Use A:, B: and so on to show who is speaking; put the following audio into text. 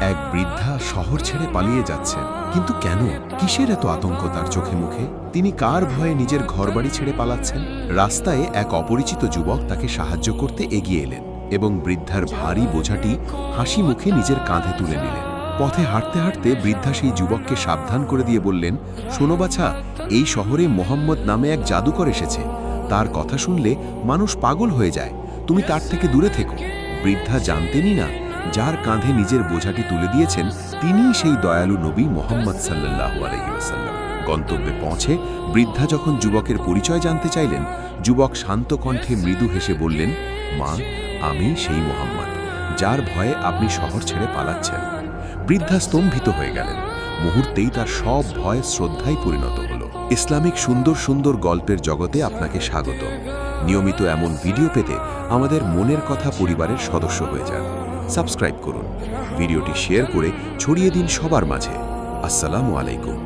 A: এক বৃদ্ধা শহর ছেড়ে পালিয়ে যাচ্ছেন, কিন্তু কেন? কিসের এত আতঙ্ক তার চোখে মুখে? তিনি কার ভয়ে নিজের ঘরবাড়ি ছেড়ে পালাচ্ছেন? রাস্তায় এক অপরিচিত যুবক তাকে সাহায্য করতে এগিয়ে এলেন এবং বৃদ্ধার ভারী বোঝাটি হাসি মুখে নিজের কাঁধে তুলে নিলেন। পথে হাঁটতে হাঁটতে বৃদ্ধা সেই যুবককে সাবধান করে দিয়ে বললেন, শোনো বাছা, এই শহরে মোহাম্মদ নামে এক জাদুকর এসেছে। তার কথা শুনলে মানুষ পাগল হয়ে যায়। তুমি তার থেকে দূরে থেকো। বৃদ্ধা জানতেনই না যার কাঁধে নিজের বোঝাটি তুলে দিয়েছেন তিনিই সেই দয়ালু নবী মোহাম্মদ সাল্লাল্লাহু আলাইহি ওয়াসাল্লাম। গন্তব্যে পৌঁছে বৃদ্ধা যখন যুবকের পরিচয় জানতে চাইলেন, যুবক শান্ত কণ্ঠে মৃদু হেসে বললেন, মা, আমি সেই মোহাম্মদ, যার ভয়ে আপনি শহর ছেড়ে পালাচ্ছেন। বৃদ্ধা স্তম্ভিত হয়ে গেলেন। মুহূর্তেই তার সব ভয় শ্রদ্ধায় পরিণত হল। ইসলামিক সুন্দর সুন্দর গল্পের জগতে আপনাকে স্বাগত। নিয়মিত এমন ভিডিও পেতে আমাদের মনের কথা পরিবারের সদস্য হয়ে যান। সাবস্ক্রাইব করুন, ভিডিওটি শেয়ার করে ছড়িয়ে দিন সবার মাঝে। আসসালামু আলাইকুম।